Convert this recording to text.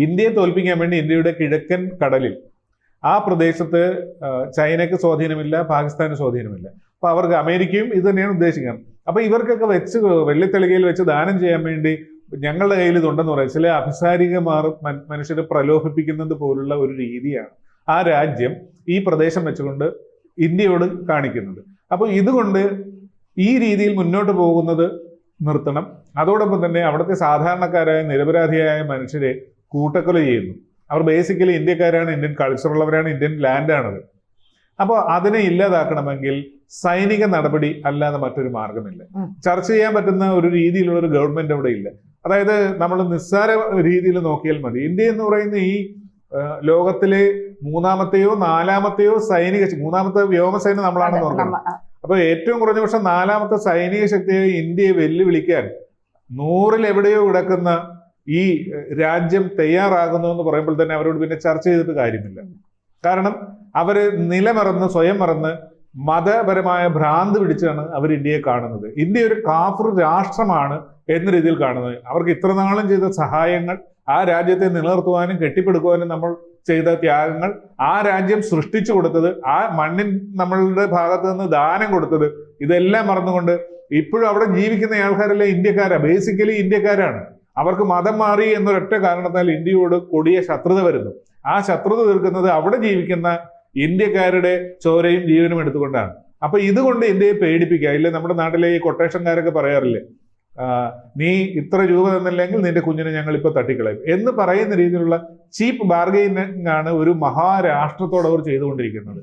ഇന്ത്യയെ തോൽപ്പിക്കാൻ വേണ്ടി ഇന്ത്യയുടെ കിഴക്കൻ കടലിൽ ആ പ്രദേശത്ത് ചൈനയ്ക്ക് സ്വാധീനമില്ല, പാകിസ്ഥാന് സ്വാധീനമില്ല. അപ്പൊ അവർക്ക് അമേരിക്കയും ഇത് തന്നെയാണ് ഉദ്ദേശിക്കുന്നത്. അപ്പൊ ഇവർക്കൊക്കെ വെച്ച് വെള്ളിത്തെളികയിൽ വെച്ച് ദാനം ചെയ്യാൻ വേണ്ടി ഞങ്ങളുടെ കയ്യിൽ ഇതുണ്ടെന്ന് പറയാം. ചില അഭിസാരികമാർ മനുഷ്യരെ പ്രലോഭിപ്പിക്കുന്നത് പോലുള്ള ഒരു രീതിയാണ് ആ രാജ്യം ഈ പ്രദേശം വെച്ചുകൊണ്ട് ഇന്ത്യയോട് കാണിക്കുന്നത്. അപ്പൊ ഇതുകൊണ്ട് ഈ രീതിയിൽ മുന്നോട്ട് പോകുന്നത് നിർത്തണം. അതോടൊപ്പം തന്നെ അവിടുത്തെ സാധാരണക്കാരായ നിരപരാധിയായ മനുഷ്യരെ കൂട്ടക്കൊല ചെയ്യുന്നു. അവർ ബേസിക്കലി ഇന്ത്യക്കാരാണ്, ഇന്ത്യൻ കൾച്ചറുള്ളവരാണ്, ഇന്ത്യൻ ലാൻഡാണത്. അപ്പോൾ അതിനെ ഇല്ലാതാക്കണമെങ്കിൽ സൈനിക നടപടി അല്ലാതെ മറ്റൊരു മാർഗമില്ല. ചർച്ച ചെയ്യാൻ പറ്റുന്ന ഒരു രീതിയിലുള്ള ഒരു ഗവൺമെന്റ് അവിടെ ഇല്ല. അതായത് നമ്മൾ നിസ്സാര രീതിയിൽ നോക്കിയാൽ മതി. ഇന്ത്യ എന്ന് പറയുന്ന ഈ ലോകത്തിലെ മൂന്നാമത്തെയോ നാലാമത്തെയോ മൂന്നാമത്തെ വ്യോമസേന നമ്മളാണെന്ന് ഓർക്കണം. അപ്പൊ ഏറ്റവും കുറഞ്ഞ പക്ഷം നാലാമത്തെ സൈനിക ശക്തിയെ ഇന്ത്യയെ വെല്ലുവിളിക്കാൻ 100-ൽ എവിടെയോ കിടക്കുന്ന ഈ രാജ്യം തയ്യാറാകുന്നു എന്ന് പറയുമ്പോൾ തന്നെ അവരോട് പിന്നെ ചർച്ച ചെയ്തിട്ട് കാര്യമില്ല. കാരണം അവര് നിലമറന്ന് സ്വയം മറന്ന് മതപരമായ ഭ്രാന്ത് പിടിച്ചാണ് അവർ ഇന്ത്യയെ കാണുന്നത്. ഇന്ത്യ ഒരു കാഫിർ രാഷ്ട്രമാണ് എന്ന രീതിയിൽ കാണുന്നത്. അവർക്ക് ഇത്രനാളും ചെയ്ത സഹായങ്ങൾ, ആ രാജ്യത്തെ നിലനിർത്തുവാനും കെട്ടിപ്പടുക്കുവാനും നമ്മൾ ചെയ്ത ത്യാഗങ്ങൾ, ആ രാജ്യം സൃഷ്ടിച്ചു കൊടുത്തത്, ആ മണ്ണിൻ നമ്മളുടെ ഭാഗത്ത് നിന്ന് ദാനം കൊടുത്തത്, ഇതെല്ലാം മറന്നുകൊണ്ട് ഇപ്പോഴും അവിടെ ജീവിക്കുന്ന ആൾക്കാരെല്ലാം ഇന്ത്യക്കാരാണ്, ബേസിക്കലി ഇന്ത്യക്കാരാണ്. അവർക്ക് മതം മാറി എന്നൊരൊറ്റ കാരണത്താൽ ഇന്ത്യയോട് കൊടിയ ശത്രുത വരുന്നു. ആ ശത്രുത തീർക്കുന്നത് അവിടെ ജീവിക്കുന്ന ഇന്ത്യക്കാരുടെ ചോരയും ജീവനും എടുത്തുകൊണ്ടാണ്. അപ്പൊ ഇതുകൊണ്ട് ഇന്ത്യയെ പേടിപ്പിക്കുക. ഇല്ല, നമ്മുടെ നാട്ടിലെ ഈ കൊട്ടേഷൻകാരൊക്കെ പറയാറില്ലേ, നീ ഇത്ര രൂപ തന്നില്ലെങ്കിൽ നിന്റെ കുഞ്ഞിനെ ഞങ്ങൾ ഇപ്പൊ തട്ടിക്കളയും എന്ന് പറയുന്ന രീതിയിലുള്ള ചീപ്പ് ബാർഗെയിനിങ് ആണ് ഒരു മഹാരാഷ്ട്രത്തോട് അവർ ചെയ്തുകൊണ്ടിരിക്കുന്നത്.